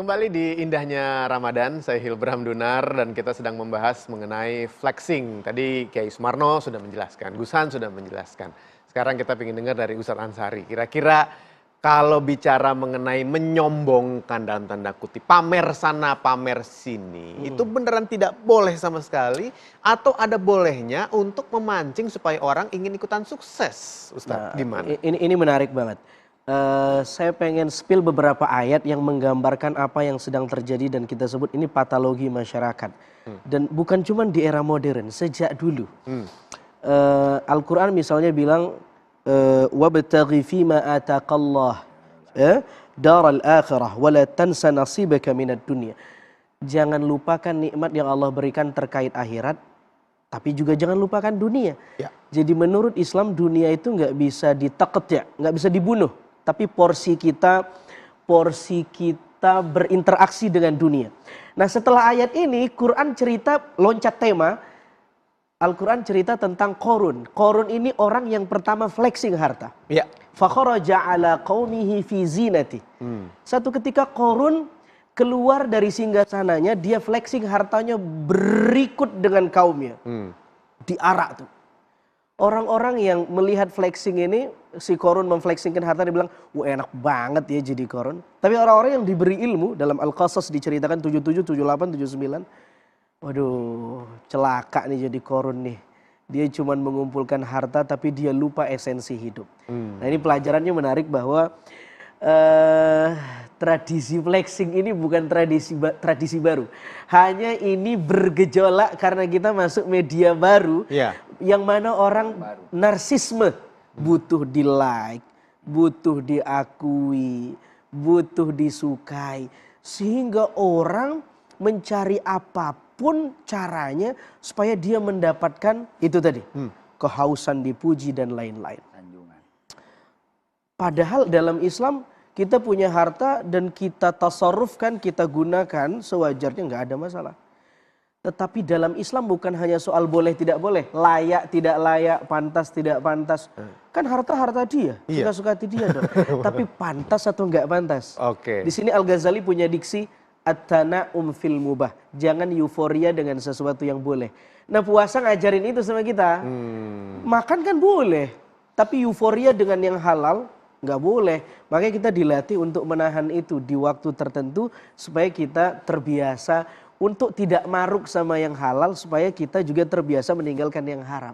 Kembali di indahnya Ramadan, saya Hilbram Dunar dan kita sedang membahas mengenai flexing. Tadi Kiai Sumarno sudah menjelaskan, Gusan sudah menjelaskan. Sekarang kita ingin dengar dari Ustadz Ansari. Kira-kira kalau bicara mengenai menyombongkan dalam tanda kutip, pamer sana pamer sini, itu beneran tidak boleh sama sekali atau ada bolehnya untuk memancing supaya orang ingin ikutan sukses, Ustadz? Gimana? Ini menarik banget. Saya pengen spill beberapa ayat yang menggambarkan apa yang sedang terjadi dan kita sebut ini patologi masyarakat. Dan bukan cuma di era modern, sejak dulu. Al-Quran misalnya bilang, wabtaghi fima ataqallah daral akhirah wala tansa nasibaka minad dunya. Jangan lupakan nikmat yang Allah berikan terkait akhirat, tapi juga jangan lupakan dunia. Ya. Jadi menurut Islam dunia itu nggak bisa ditaqat, nggak bisa dibunuh. Tapi porsi kita berinteraksi dengan dunia. Nah setelah ayat ini, Quran cerita loncat tema. Al-Quran cerita tentang Qarun. Qarun ini orang yang pertama flexing harta. Ya. Fakharaja ala qaumihi fi zinati. Satu ketika Qarun keluar dari singgasananya, dia flexing hartanya berikut dengan kaumnya. Diarak tuh. Orang-orang yang melihat flexing ini, si Qarun memflexingkan harta, dia bilang, wah enak banget ya jadi Qarun. Tapi orang-orang yang diberi ilmu, dalam Al-Qasas diceritakan 77, 78, 79. Waduh, celaka nih jadi Qarun nih. Dia cuma mengumpulkan harta tapi dia lupa esensi hidup. Nah ini pelajarannya menarik bahwa tradisi flexing ini bukan tradisi baru. Hanya ini bergejolak karena kita masuk media baru. Yang mana orang narsisme. Butuh di like, butuh diakui, butuh disukai. Sehingga orang mencari apapun caranya supaya dia mendapatkan itu tadi. Kehausan dipuji dan lain-lain. Padahal dalam Islam kita punya harta dan kita tasarrufkan, kita gunakan sewajarnya, nggak ada masalah. Tetapi dalam Islam bukan hanya soal boleh tidak boleh, layak tidak layak, pantas tidak pantas. Kan harta dia, suka-suka hati dia dong. Tapi pantas atau nggak pantas. Di sini Al-Ghazali punya diksi at-tana'um fil mubah. Jangan euforia dengan sesuatu yang boleh. Nah puasa ngajarin itu sama kita. Makan kan boleh, tapi euforia dengan yang halal nggak boleh. Makanya kita dilatih untuk menahan itu di waktu tertentu supaya kita terbiasa untuk tidak maruk sama yang halal, supaya kita juga terbiasa meninggalkan yang haram.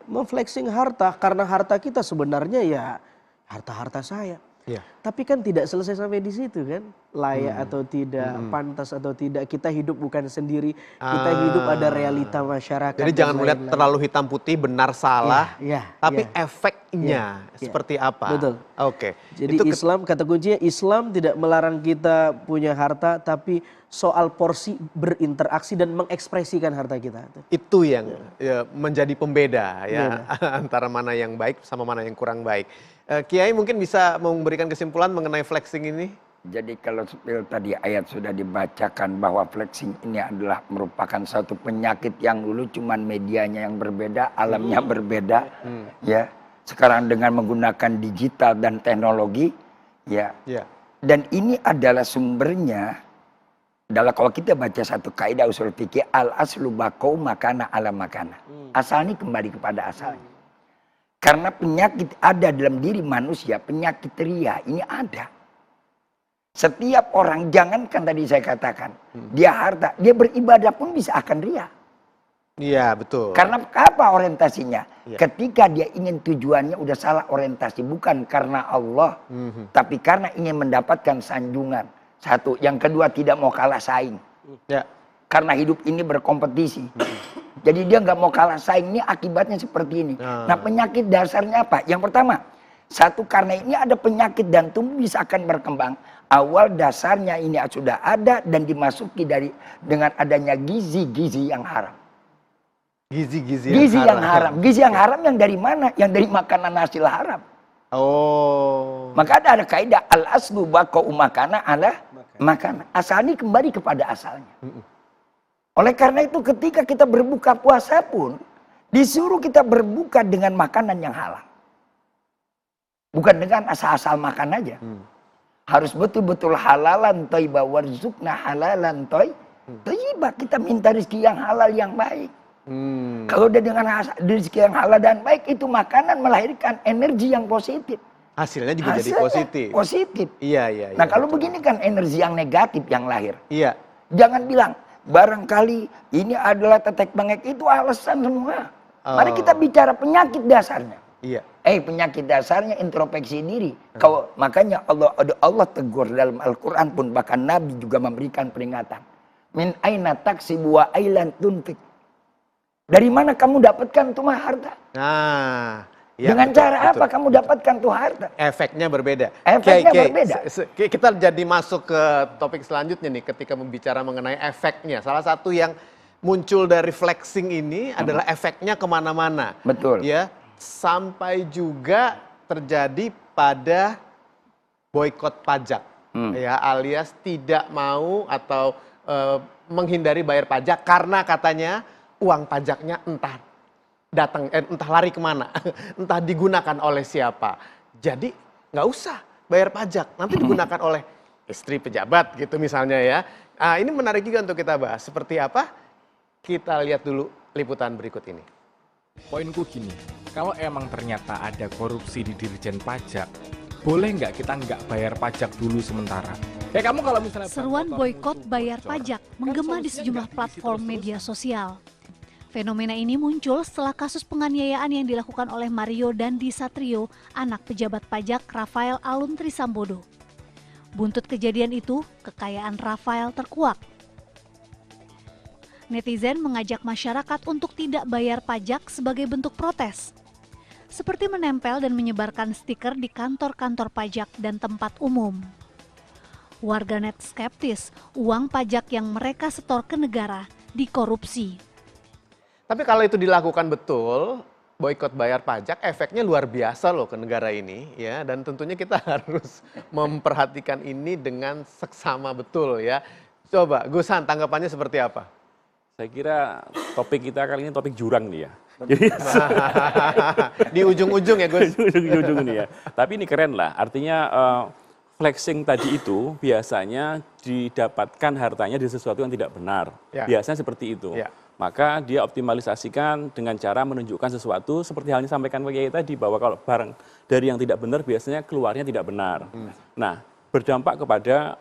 Memflexing harta karena harta kita sebenarnya ya harta saya. Tapi kan tidak selesai sampai di situ kan, layak atau tidak, pantas atau tidak. Kita hidup bukan sendiri, kita hidup ada realita masyarakat. Jadi jangan melihat terlalu hitam putih benar salah, tapi efeknya seperti apa. Betul. Jadi itu Islam, kata kuncinya Islam tidak melarang kita punya harta, tapi soal porsi berinteraksi dan mengekspresikan harta kita. Itu yang menjadi pembeda ya antara mana yang baik sama mana yang kurang baik. Kiai mungkin bisa memberikan kesimpulan mengenai flexing ini? Jadi kalau tadi ayat sudah dibacakan bahwa flexing ini adalah merupakan satu penyakit yang dulu cuman medianya yang berbeda, alamnya berbeda. Ya, sekarang dengan menggunakan digital dan teknologi, dan ini adalah sumbernya. Kalau kita baca satu kaidah usul fikih, al aslu baqau makana ala makana. Asal ini kembali kepada asalnya. Karena penyakit ada dalam diri manusia, penyakit ria ini ada. Setiap orang, jangankan tadi saya katakan, dia harta, dia beribadah pun bisa akan ria. Iya, betul. Karena apa orientasinya? Ketika dia ingin tujuannya udah salah orientasi, bukan karena Allah, tapi karena ingin mendapatkan sanjungan. Satu, yang kedua tidak mau kalah saing. Karena hidup ini berkompetisi. Jadi dia nggak mau kalah saing, ini akibatnya seperti ini. Nah penyakit dasarnya apa? Yang pertama, satu karena ini ada penyakit dan tumbuh bisa akan berkembang. Awal dasarnya ini sudah ada dan dimasuki dengan adanya gizi-gizi yang haram. Gizi yang haram. Gizi yang haram yang dari mana? Yang dari makanan hasil haram. Maka ada kaidah al aslu baqau makana ala makana. Asal ini kembali kepada asalnya. Oleh karena itu ketika kita berbuka puasa pun disuruh kita berbuka dengan makanan yang halal. Bukan dengan asal-asal makan aja. Harus betul-betul halalan thayyibah warzuqna halalan thayyibah. Kita minta rezeki yang halal yang baik. Kalau udah dengan rezeki yang halal dan baik, itu makanan melahirkan energi yang positif. Hasilnya juga jadi positif. Positif. Iya. Nah kalau begini kan energi yang negatif yang lahir. Iya. Jangan bilang barangkali ini adalah tetek bengek, itu alasan semua. Mari kita bicara penyakit dasarnya. Iya. Penyakit dasarnya introspeksi diri. Makanya Allah tegur dalam Al-Quran pun, bahkan Nabi juga memberikan peringatan. Min aina taksibu wa ailan tunfik. Dari mana kamu dapatkan tuh harta? Nah, ya, dengan cara apa kamu dapatkan tuh harta? Efeknya berbeda. Efeknya berbeda. Kita jadi masuk ke topik selanjutnya nih, ketika membicara mengenai efeknya. Salah satu yang muncul dari flexing ini adalah efeknya kemana-mana. Betul. Ya, sampai juga terjadi pada boykot pajak, ya, alias tidak mau atau menghindari bayar pajak karena katanya uang pajaknya entah lari kemana, entah digunakan oleh siapa. Jadi nggak usah bayar pajak, nanti digunakan oleh istri pejabat gitu misalnya ya. Ini menarik juga untuk kita bahas. Seperti apa? Kita lihat dulu liputan berikut ini. Poinku gini, kalau emang ternyata ada korupsi di Dirjen Pajak, boleh nggak kita nggak bayar pajak dulu sementara? Kamu kalau misalnya seruan boykot bayar pajak menggema di sejumlah platform media sosial. Fenomena ini muncul setelah kasus penganiayaan yang dilakukan oleh Mario Dandi Satrio, anak pejabat pajak Rafael Alun Trisambodo. Buntut kejadian itu, kekayaan Rafael terkuak. Netizen mengajak masyarakat untuk tidak bayar pajak sebagai bentuk protes, seperti menempel dan menyebarkan stiker di kantor-kantor pajak dan tempat umum. Warganet skeptis uang pajak yang mereka setor ke negara dikorupsi. Tapi kalau itu dilakukan betul, boykot bayar pajak, efeknya luar biasa loh ke negara ini, ya. Dan tentunya kita harus memperhatikan ini dengan seksama betul, ya. Coba, Gusan, tanggapannya seperti apa? Saya kira topik kita kali ini topik jurang nih ya. Di ujung-ujung ya, Gus. Ujung-ujung nih ya. Tapi ini keren lah, artinya flexing tadi itu biasanya didapatkan hartanya di sesuatu yang tidak benar. Ya. Biasanya seperti itu. Ya. Maka dia optimalisasikan dengan cara menunjukkan sesuatu seperti halnya sampaikan Pak Kiai tadi, bahwa kalau barang dari yang tidak benar biasanya keluarnya tidak benar. Nah, berdampak kepada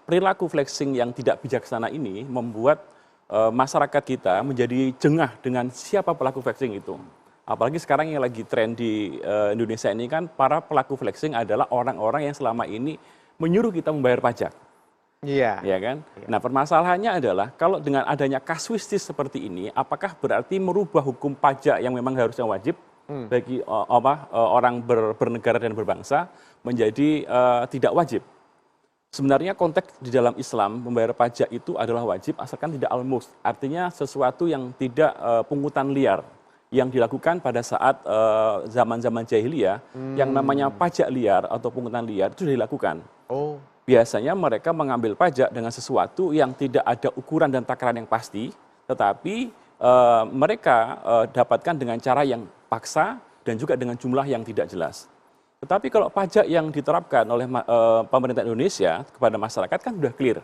perilaku flexing yang tidak bijaksana ini membuat masyarakat kita menjadi jengah dengan siapa pelaku flexing itu. Apalagi sekarang yang lagi tren di Indonesia ini kan, para pelaku flexing adalah orang-orang yang selama ini menyuruh kita membayar pajak. Iya. Ya kan? Nah, permasalahannya adalah kalau dengan adanya kasuistis seperti ini, apakah berarti merubah hukum pajak yang memang harusnya wajib bagi orang bernegara dan berbangsa menjadi tidak wajib? Sebenarnya konteks di dalam Islam membayar pajak itu adalah wajib asalkan tidak almus, artinya sesuatu yang tidak pungutan liar yang dilakukan pada saat zaman-zaman jahiliyah, yang namanya pajak liar atau pungutan liar itu sudah dilakukan. Oh. Biasanya mereka mengambil pajak dengan sesuatu yang tidak ada ukuran dan takaran yang pasti, tetapi mereka dapatkan dengan cara yang paksa dan juga dengan jumlah yang tidak jelas. Tetapi kalau pajak yang diterapkan oleh pemerintah Indonesia kepada masyarakat kan sudah clear,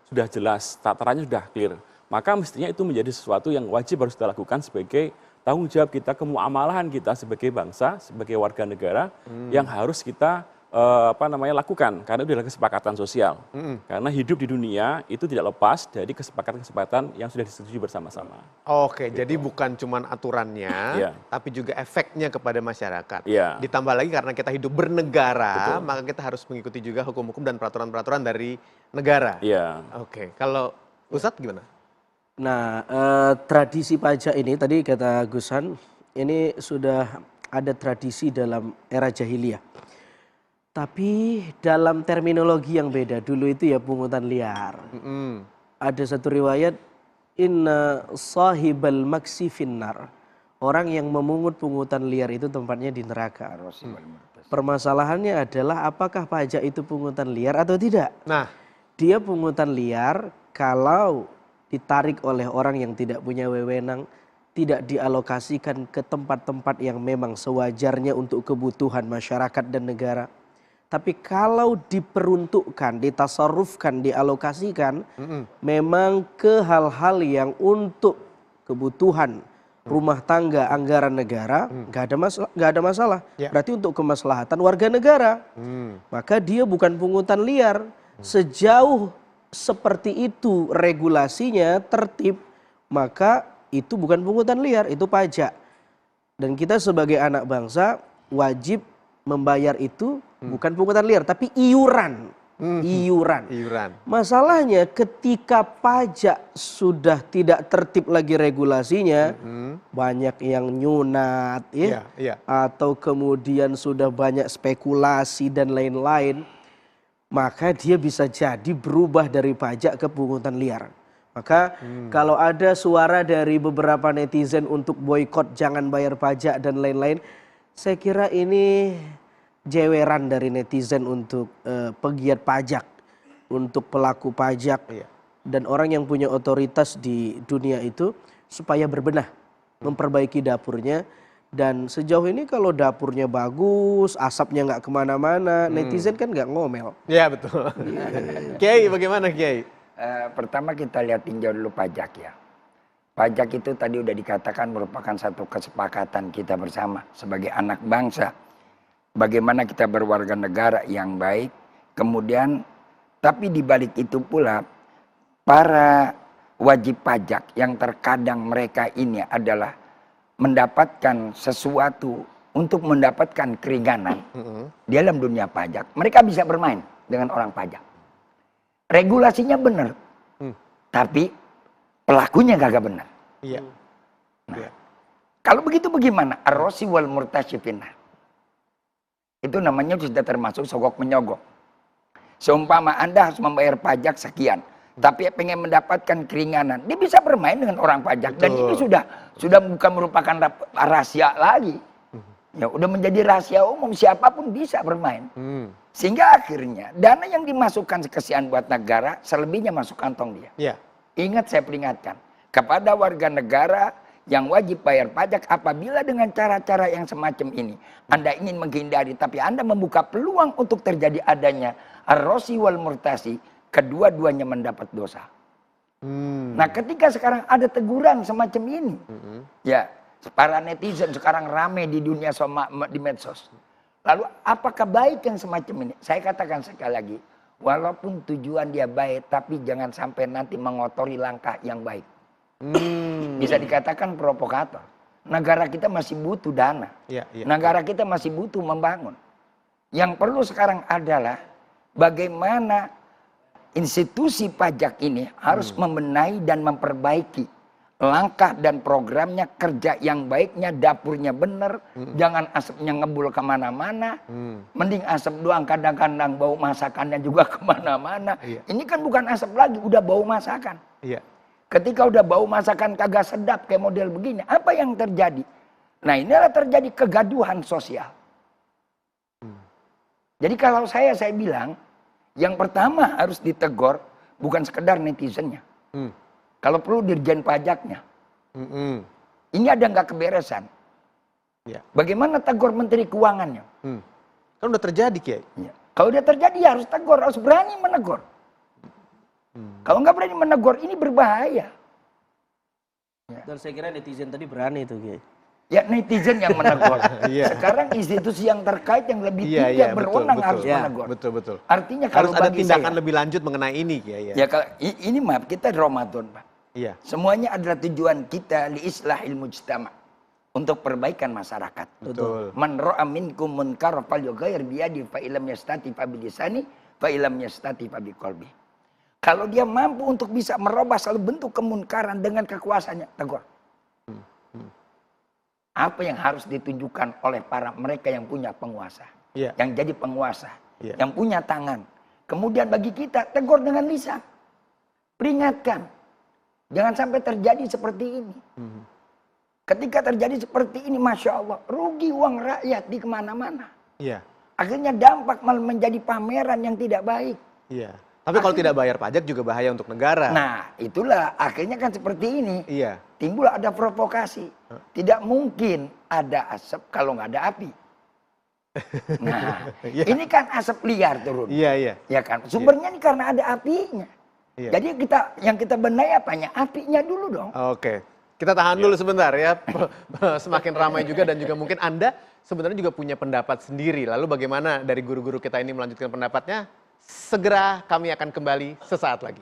sudah jelas, tatarannya sudah clear. Maka mestinya itu menjadi sesuatu yang wajib harus kita lakukan sebagai tanggung jawab kita, kemuamalahan kita sebagai bangsa, sebagai warga negara yang harus kita lakukan, karena itu adalah kesepakatan sosial. Karena hidup di dunia itu tidak lepas dari kesepakatan-kesepakatan yang sudah disetujui bersama-sama. Oke, jadi bukan cuma aturannya, tapi juga efeknya kepada masyarakat. Ditambah lagi karena kita hidup bernegara, maka kita harus mengikuti juga hukum-hukum dan peraturan-peraturan dari negara. Oke, kalau Ustadz gimana? Nah, tradisi pajak ini tadi kata Gusan, ini sudah ada tradisi dalam era jahiliyah. Tapi dalam terminologi yang beda, dulu itu ya pungutan liar. Ada satu riwayat, inna sahibal maksi finnar. Orang yang memungut pungutan liar itu tempatnya di neraka. Permasalahannya adalah apakah pajak itu pungutan liar atau tidak? Nah, dia pungutan liar kalau ditarik oleh orang yang tidak punya wewenang, tidak dialokasikan ke tempat-tempat yang memang sewajarnya untuk kebutuhan masyarakat dan negara. Tapi kalau diperuntukkan, ditasarrufkan, dialokasikan, memang ke hal-hal yang untuk kebutuhan rumah tangga, anggaran negara, nggak ada masalah. Ya. Berarti untuk kemaslahatan warga negara. Maka dia bukan pungutan liar. Sejauh seperti itu regulasinya tertib, maka itu bukan pungutan liar, itu pajak. Dan kita sebagai anak bangsa wajib membayar itu bukan pungutan liar, tapi iuran. Iuran. Masalahnya ketika pajak sudah tidak tertib lagi regulasinya, banyak yang nyunat, atau kemudian sudah banyak spekulasi dan lain-lain, maka dia bisa jadi berubah dari pajak ke pungutan liar. Maka kalau ada suara dari beberapa netizen untuk boikot jangan bayar pajak dan lain-lain, saya kira ini jeweran dari netizen untuk pegiat pajak, untuk pelaku pajak, dan orang yang punya otoritas di dunia itu supaya berbenah, memperbaiki dapurnya. Dan sejauh ini kalau dapurnya bagus, asapnya nggak kemana-mana, netizen kan nggak ngomel. Ya betul. Kiai, bagaimana Kiai? Pertama kita lihat tinjau dulu pajak ya. Pajak itu tadi udah dikatakan merupakan satu kesepakatan kita bersama sebagai anak bangsa. Bagaimana kita berwarga negara yang baik. Kemudian, tapi di balik itu pula, para wajib pajak yang terkadang mereka ini adalah mendapatkan sesuatu untuk mendapatkan keringanan di dalam dunia pajak. Mereka bisa bermain dengan orang pajak. Regulasinya benar, tapi pelakunya kagak benar. Iya. Nah, kalau begitu bagaimana? Ar-rosi wal murtasyifinah. Itu namanya sudah termasuk sogok menyogok. Seumpama Anda harus membayar pajak sekian, tapi pengen mendapatkan keringanan, dia bisa bermain dengan orang pajak. Betul. Dan ini sudah bukan merupakan rahasia lagi. Ya, udah menjadi rahasia umum, siapapun bisa bermain. Sehingga akhirnya dana yang dimasukkan sekesian buat negara, selebihnya masuk kantong dia. Ya. Ingat, saya peringatkan kepada warga negara yang wajib bayar pajak, apabila dengan cara-cara yang semacam ini Anda ingin menghindari, tapi Anda membuka peluang untuk terjadi adanya ar-rosi wal murtasi, kedua-duanya mendapat dosa. Nah, ketika sekarang ada teguran semacam ini, ya para netizen sekarang rame di dunia di medsos. Lalu apakah baik yang semacam ini? Saya katakan sekali lagi, walaupun tujuan dia baik, tapi jangan sampai nanti mengotori langkah yang baik. Bisa dikatakan provokator. Negara kita masih butuh dana. Negara kita masih butuh membangun. Yang perlu sekarang adalah bagaimana institusi pajak ini harus membenahi dan memperbaiki langkah dan programnya, kerja yang baiknya, dapurnya benar, jangan asapnya ngebul kemana-mana. Mending asap doang, kadang-kadang bau masakannya juga kemana-mana. Ini kan bukan asap lagi, udah bau masakan. Ketika udah bau masakan kagak sedap kayak model begini, apa yang terjadi? Nah, inilah terjadi kegaduhan sosial. Jadi kalau saya bilang, yang pertama harus ditegur bukan sekedar netizennya. Kalau perlu dirjen pajaknya. Ini ada nggak keberesan? Bagaimana tegur Menteri Keuangannya? Kan udah terjadi, Kiai. Kalau udah terjadi ya harus tegur, harus berani menegur. Kalau nggak berani menegur, ini berbahaya. Dan saya kira netizen tadi berani itu, Kiai. Ya, netizen yang menegur. Sekarang institusi yang terkait yang lebih tinggi berwenang harus menegur. Betul. Artinya kalau harus ada tindakan lebih lanjut mengenai ini, Kiai. Ya, kalau ini maaf, kita Ramadan, Pak. Semuanya adalah tujuan kita li islahil mujtama, untuk perbaikan masyarakat. Betul. Man ra'a minkum munkar falyughayyir bi yadihi fa illam yastati fa bi lisani fa illam yastati fa bi qalbi. Kalau dia mampu untuk bisa merubah selalu bentuk kemunkaran dengan kekuasaannya, tegur. Apa yang harus ditunjukkan oleh para mereka yang punya penguasa, yang jadi penguasa, yang punya tangan. Kemudian bagi kita, tegur dengan lisan. Peringatkan. Jangan sampai terjadi seperti ini. Ketika terjadi seperti ini, Masya Allah, rugi uang rakyat di kemana-mana. Akhirnya dampak malah menjadi pameran yang tidak baik. Tapi kalau tidak bayar pajak juga bahaya untuk negara. Nah, itulah akhirnya kan seperti ini. Iya. Timbul ada provokasi. Tidak mungkin ada asap kalau nggak ada api. Nah, ini kan asap liar turun. Iya. Ya kan? Sumbernya ini karena ada apinya. Iya. Jadi yang kita benahi apanya? Apinya dulu dong. Oke. Kita tahan dulu sebentar ya. Semakin ramai juga dan juga mungkin Anda sebenarnya juga punya pendapat sendiri. Lalu bagaimana dari guru-guru kita ini melanjutkan pendapatnya? Segera kami akan kembali sesaat lagi.